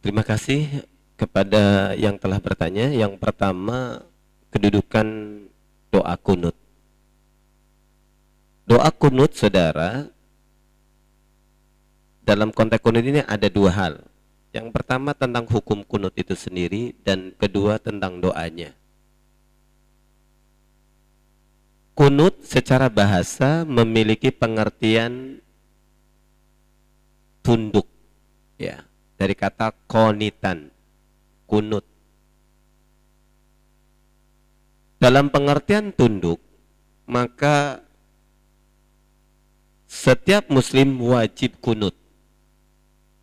Terima kasih kepada yang telah bertanya. Yang pertama, kedudukan doa kunut. Doa kunut, saudara, dalam konteks kunut ini ada dua hal. Yang pertama tentang hukum kunut itu sendiri, dan kedua tentang doanya. Kunut secara bahasa memiliki pengertian tunduk, ya, dari kata konitan, kunut. Dalam pengertian tunduk, maka setiap muslim wajib kunut.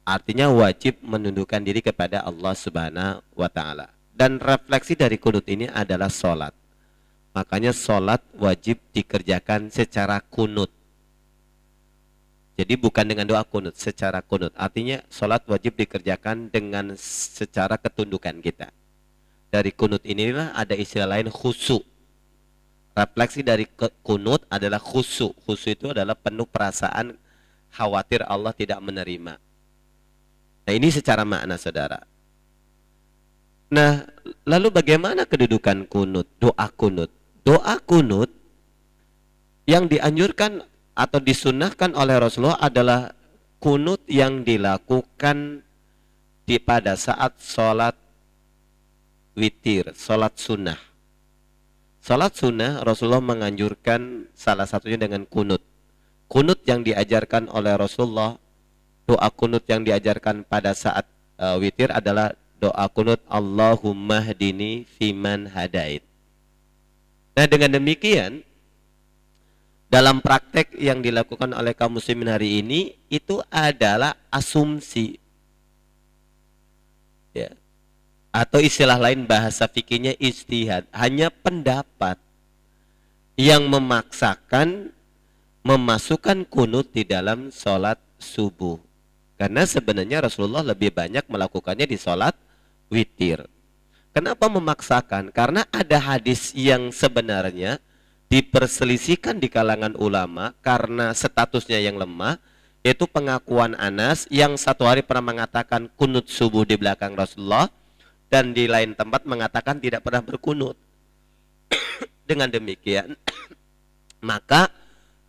Artinya wajib menundukkan diri kepada Allah Subhanahu wa Ta'ala. Dan refleksi dari kunut ini adalah sholat. Makanya sholat wajib dikerjakan secara kunut. Jadi bukan dengan doa kunut, secara kunut. Artinya sholat wajib dikerjakan dengan secara ketundukan kita. Dari kunut inilah ada istilah lain khusyuk. Refleksi dari kunut adalah khusyuk. Khusyuk itu adalah penuh perasaan khawatir Allah tidak menerima. Nah, ini secara makna, saudara. Nah, lalu bagaimana kedudukan kunut, doa kunut? Doa kunut yang dianjurkan atau disunahkan oleh Rasulullah adalah kunut yang dilakukan pada saat sholat witir, sholat sunnah. Sholat sunnah Rasulullah menganjurkan salah satunya dengan kunut. Kunut yang diajarkan oleh Rasulullah, doa kunut yang diajarkan pada saat witir adalah doa kunut Allahumma hdini fiman hadait. Nah, dengan demikian dalam praktek yang dilakukan oleh kaum muslimin hari ini itu adalah asumsi, ya, atau istilah lain bahasa fikihnya ijtihad, hanya pendapat yang memaksakan memasukkan kunut di dalam sholat subuh. Karena sebenarnya Rasulullah lebih banyak melakukannya di sholat witir. Kenapa memaksakan? Karena ada hadis yang sebenarnya diperselisihkan di kalangan ulama karena statusnya yang lemah, yaitu pengakuan Anas yang satu hari pernah mengatakan kunut subuh di belakang Rasulullah dan di lain tempat mengatakan tidak pernah berkunut. Dengan demikian, maka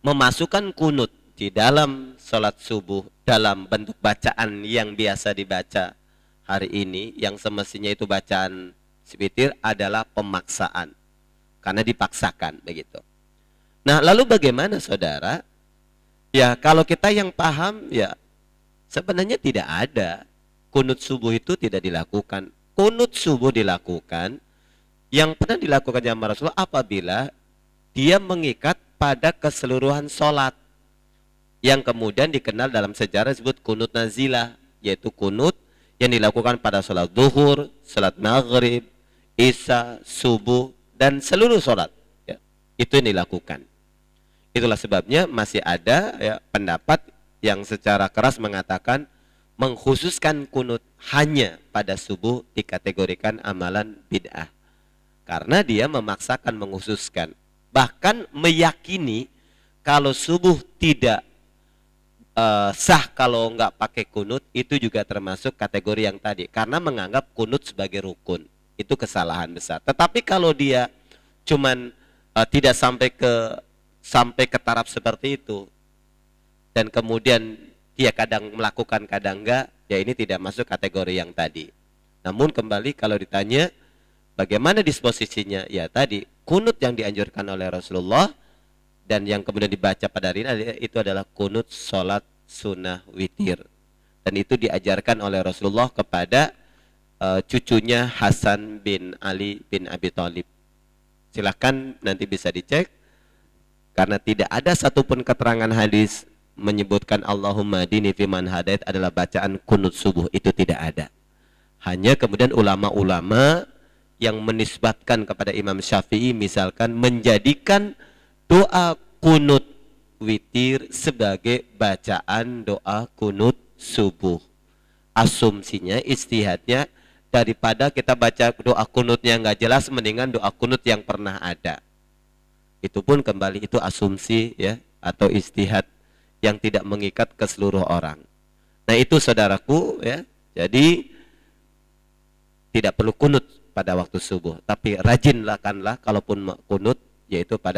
memasukkan kunut di dalam sholat subuh dalam bentuk bacaan yang biasa dibaca hari ini, yang semestinya itu bacaan witir, adalah pemaksaan. Karena dipaksakan begitu. Nah, lalu bagaimana, saudara? Ya, kalau kita yang paham, ya sebenarnya tidak ada. Kunut subuh itu tidak dilakukan. Kunut subuh dilakukan, yang pernah dilakukan zaman Rasulullah apabila dia mengikat pada keseluruhan sholat, yang kemudian dikenal dalam sejarah disebut kunut nazilah, yaitu kunut yang dilakukan pada sholat zuhur, sholat maghrib, isya, subuh, dan seluruh sholat, ya, itu yang dilakukan. Itulah sebabnya masih ada, ya, pendapat yang secara keras mengatakan mengkhususkan kunut hanya pada subuh dikategorikan amalan bid'ah, karena dia memaksakan mengkhususkan, bahkan meyakini kalau subuh tidak sah kalau nggak pakai kunut, itu juga termasuk kategori yang tadi, karena menganggap kunut sebagai rukun. Itu kesalahan besar. Tetapi kalau dia cuman tidak sampai ke taraf seperti itu, dan kemudian dia kadang melakukan kadang enggak, ya ini tidak masuk kategori yang tadi. Namun kembali kalau ditanya bagaimana disposisinya, ya tadi kunut yang dianjurkan oleh Rasulullah dan yang kemudian dibaca pada hari ini itu adalah kunut sholat sunnah witir, dan itu diajarkan oleh Rasulullah kepada cucunya Hasan bin Ali bin Abi Thalib. Silahkan nanti bisa dicek, karena tidak ada satupun keterangan hadis menyebutkan Allahumma dini fiman hadait adalah bacaan kunut subuh, itu tidak ada. Hanya kemudian ulama-ulama yang menisbatkan kepada Imam Syafi'i misalkan menjadikan doa kunut witir sebagai bacaan doa kunut subuh. Asumsinya, ijtihadnya, daripada kita baca doa kunutnya nggak jelas, mendingan doa kunut yang pernah ada. Itu pun kembali itu asumsi, ya, atau ijtihad yang tidak mengikat ke seluruh orang. Nah, itu saudaraku, ya. Jadi tidak perlu kunut pada waktu subuh, tapi rajinlah kalaupun kunut yaitu pada